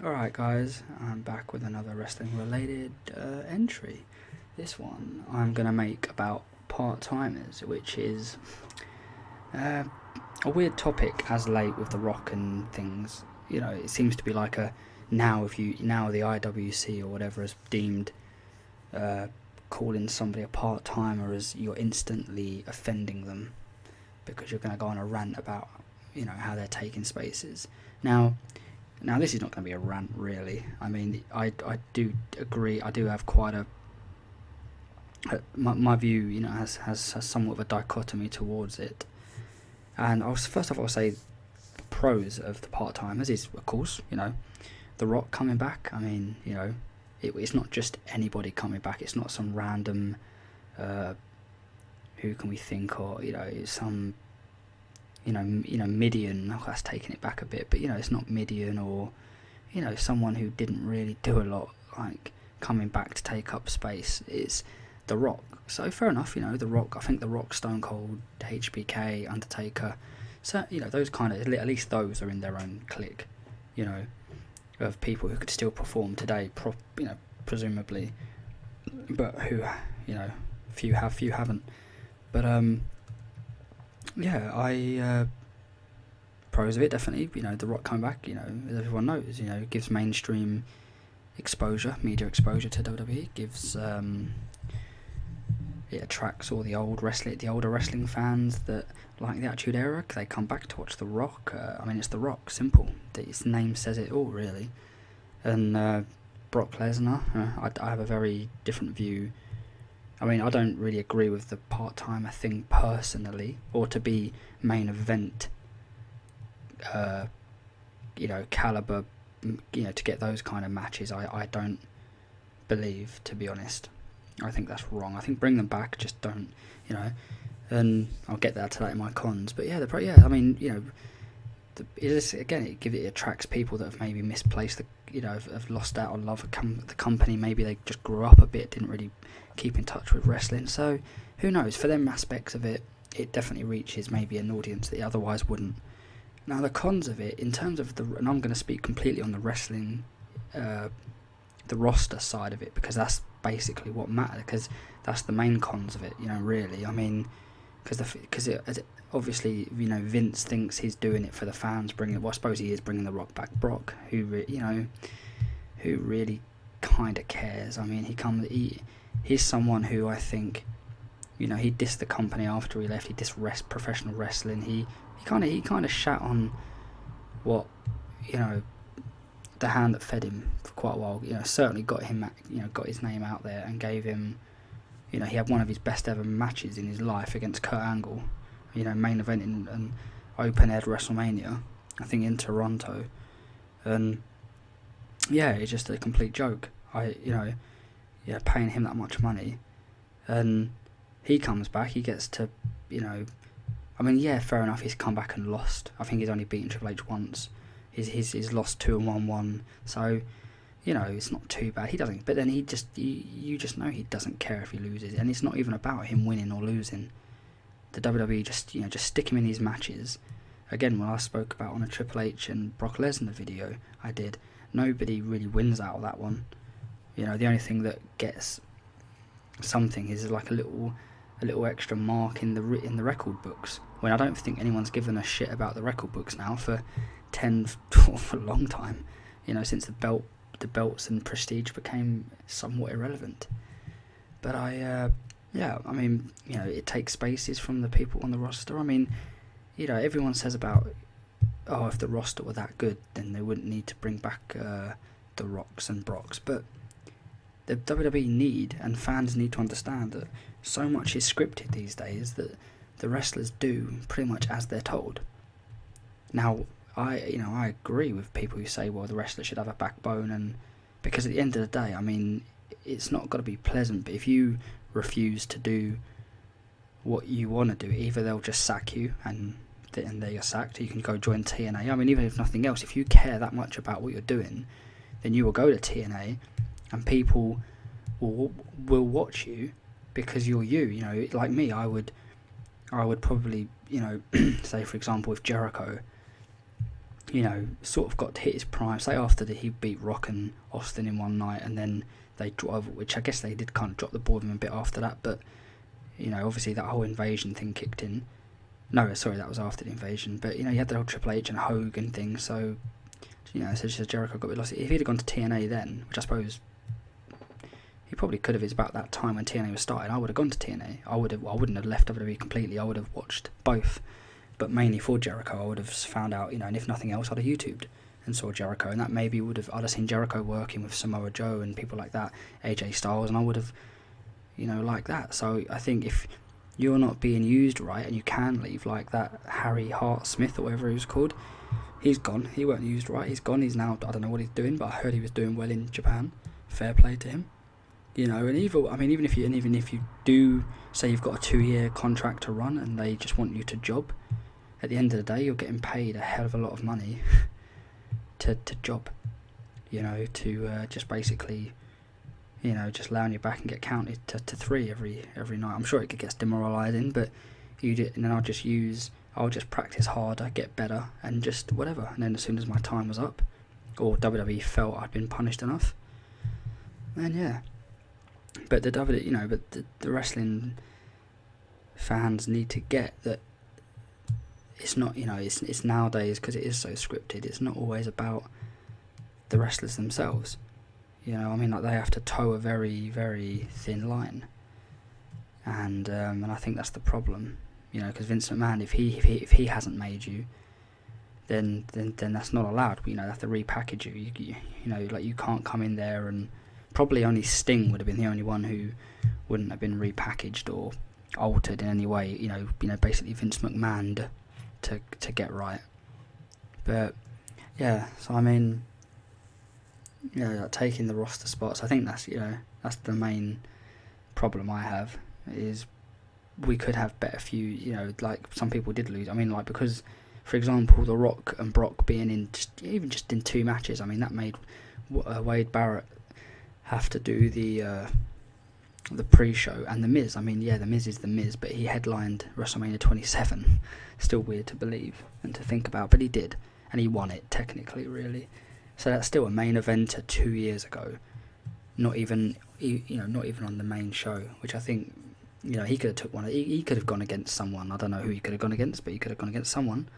Alright guys, I'm back with another wrestling related entry. This one I'm going to make about part-timers, which is uh, a weird topic as late with The Rock and things. You know, it seems to be like a now the IWC or whatever has deemed uh, calling somebody a part-timer as you're instantly offending them because you're going to go on a rant about, how they're taking spaces. Now, this is not going to be a rant, really. I mean, I do agree. I do have quite my view, has somewhat of a dichotomy towards it. And first off, I'll say the pros of the part timers is, of course, The Rock coming back. I mean, it's not just anybody coming back. It's not some random, who can we think, or some Midian. Oh, that's taking it back a bit, but it's not Midian or someone who didn't really do a lot, like coming back to take up space. It's The Rock. So fair enough, The Rock. I think The Rock, Stone Cold, HBK, Undertaker. So those kind of, at least those are in their own clique, you know, of people who could still perform today, presumably, but who, few have, few haven't. But yeah, pros of it definitely. The Rock coming back. As everyone knows, gives mainstream exposure, media exposure to WWE. Gives it attracts all the older wrestling fans that like the Attitude Era. They come back to watch The Rock. I mean, it's The Rock. Simple. Its name says it all, really. And Brock Lesnar. I have a very different view. I mean, I don't really agree with the part-timer thing personally, or to be main event, caliber, to get those kind of matches. I don't believe, to be honest. I think that's wrong. I think bring them back, just don't, and I'll get to that in my cons. But yeah, I mean, it is, again, it attracts people that have maybe misplaced have lost out on love of the company. Maybe they just grew up a bit, didn't really keep in touch with wrestling. So who knows? For them aspects of it, it definitely reaches maybe an audience that it otherwise wouldn't. Now the cons of it, in terms of and I'm going to speak completely on the wrestling, the roster side of it, because that's basically what matters. Because that's the main cons of it. Really. I mean, because obviously, Vince thinks he's doing it for the fans, I suppose he is bringing The Rock back. Brock, who really kind of cares. I mean, he's someone who I think, he dissed the company after he left. He dissed professional wrestling. He kind of shat on what, the hand that fed him for quite a while. Certainly got him, got his name out there and gave him. He had one of his best ever matches in his life against Kurt Angle. Main event in an open air WrestleMania, I think in Toronto, and yeah, it's just a complete joke. Paying him that much money, and he comes back, he gets to, I mean, yeah, fair enough. He's come back and lost. I think he's only beaten Triple H once. He's lost 2 and 1-1. So, it's not too bad. He doesn't. But then you just know he doesn't care if he loses, and it's not even about him winning or losing. The WWE just stick him in these matches. Again, when I spoke about on a Triple H and Brock Lesnar video I did, nobody really wins out of that one. The only thing that gets something is like a little extra mark in the record books. When I don't think anyone's given a shit about the record books now for for a long time. Since the belts and prestige became somewhat irrelevant. But I mean, it takes spaces from the people on the roster. I mean, everyone says about, oh, if the roster were that good, then they wouldn't need to bring back the Rocks and Brocks. But the WWE need, and fans need to understand that so much is scripted these days that the wrestlers do pretty much as they're told. Now, I agree with people who say, well, the wrestler should have a backbone, and because at the end of the day, I mean, it's not got to be pleasant, but if you refuse to do what you want to do, either they'll just sack you and there you're sacked, or you can go join TNA. I mean, even if nothing else, if you care that much about what you're doing, then you will go to TNA and people will watch you because you're you. Like me, I would probably, say for example with Jericho, sort of got to hit his prime. Say after he beat Rock and Austin in one night, and then they drove, which I guess they did kind of drop the ball with him a bit after that. But obviously that whole invasion thing kicked in. No, sorry, that was after the invasion. But you had the whole Triple H and Hogan thing. So so Jericho got a bit lost. If he'd have gone to TNA then, which I suppose he probably could have. It's about that time when TNA was starting. I would have gone to TNA. I wouldn't have left WWE completely. I would have watched both. But mainly for Jericho, I would have found out, and if nothing else, I'd have YouTubed and saw Jericho, and that maybe I'd have seen Jericho working with Samoa Joe and people like that, AJ Styles, and I would have, like that. So I think if you're not being used right, and you can leave, like that Harry Hart Smith or whatever he was called, he's gone. He weren't used right. He's gone. He's now, I don't know what he's doing, but I heard he was doing well in Japan. Fair play to him. And even if you do say you've got a 2-year contract to run, and they just want you to job. At the end of the day, you're getting paid a hell of a lot of money to job, to just basically, just lay on your back and get counted to 3 every night. I'm sure it gets demoralising, but and then I'll just practice harder, get better, and just whatever. And then as soon as my time was up, or WWE felt I'd been punished enough, then yeah. But the wrestling fans need to get that. It's not, it's nowadays, because it is so scripted, it's not always about the wrestlers themselves. Like they have to toe a very, very thin line. And I think that's the problem. Because Vince McMahon, if he hasn't made you, then that's not allowed. They have to repackage you. Like you can't come in there, and probably only Sting would have been the only one who wouldn't have been repackaged or altered in any way. Basically Vince McMahon to get right. But yeah, so like taking the roster spots, I think that's the main problem I have, is we could have better few, like some people did lose. Because for example The Rock and Brock being in just in 2 matches, that made Wade Barrett have to do the pre-show, and The Miz. The Miz is The Miz, but he headlined WrestleMania 27. Still weird to believe and to think about, but he did, and he won it technically, really. So that's still a main eventer 2 years ago. Not even on the main show, which I think, he could have took one. He could have gone against someone. I don't know who he could have gone against, but he could have gone against someone.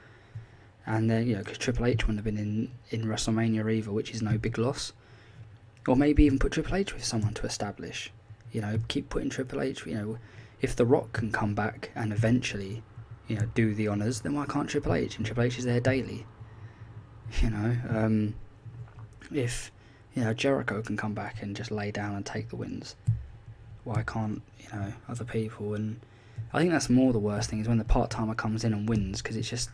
And then because Triple H wouldn't have been in WrestleMania either, which is no big loss. Or maybe even put Triple H with someone to establish. Keep putting Triple H. If The Rock can come back and eventually, do the honours, then why can't Triple H? And Triple H is there daily. If Jericho can come back and just lay down and take the wins, why can't other people? And I think that's more the worst thing, is when the part-timer comes in and wins, because it's just,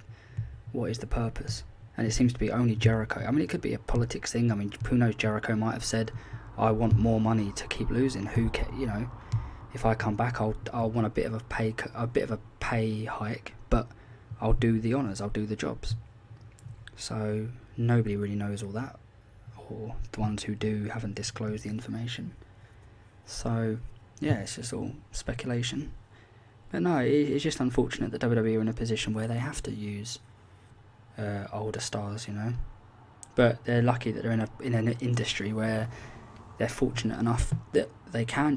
what is the purpose? And it seems to be only Jericho. It could be a politics thing. Who knows? Jericho might have said, I want more money to keep losing. Who cares? If I come back, I'll want a bit of a pay hike, but I'll do the honours. I'll do the jobs. So nobody really knows all that, or the ones who do haven't disclosed the information. So yeah, it's just all speculation. But no, it's just unfortunate that WWE are in a position where they have to use older stars, But they're lucky that they're in an industry where they're fortunate enough that they can,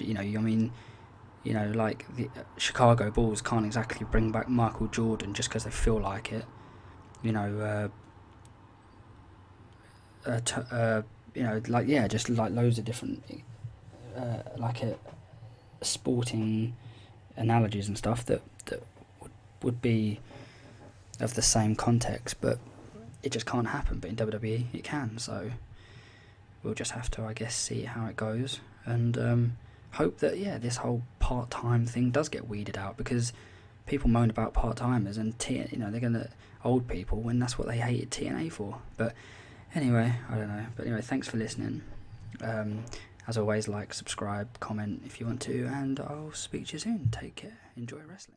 like the Chicago Bulls can't exactly bring back Michael Jordan just because they feel like it. Just like loads of different sporting analogies and stuff that would be of the same context, but it just can't happen. But in WWE it can, so we'll just have to, I guess, see how it goes, and hope that this whole part-time thing does get weeded out, because people moan about part-timers and they're gonna old people when that's what they hated TNA for. But anyway, I don't know. But anyway, thanks for listening. As always, like, subscribe, comment if you want to, and I'll speak to you soon. Take care. Enjoy wrestling.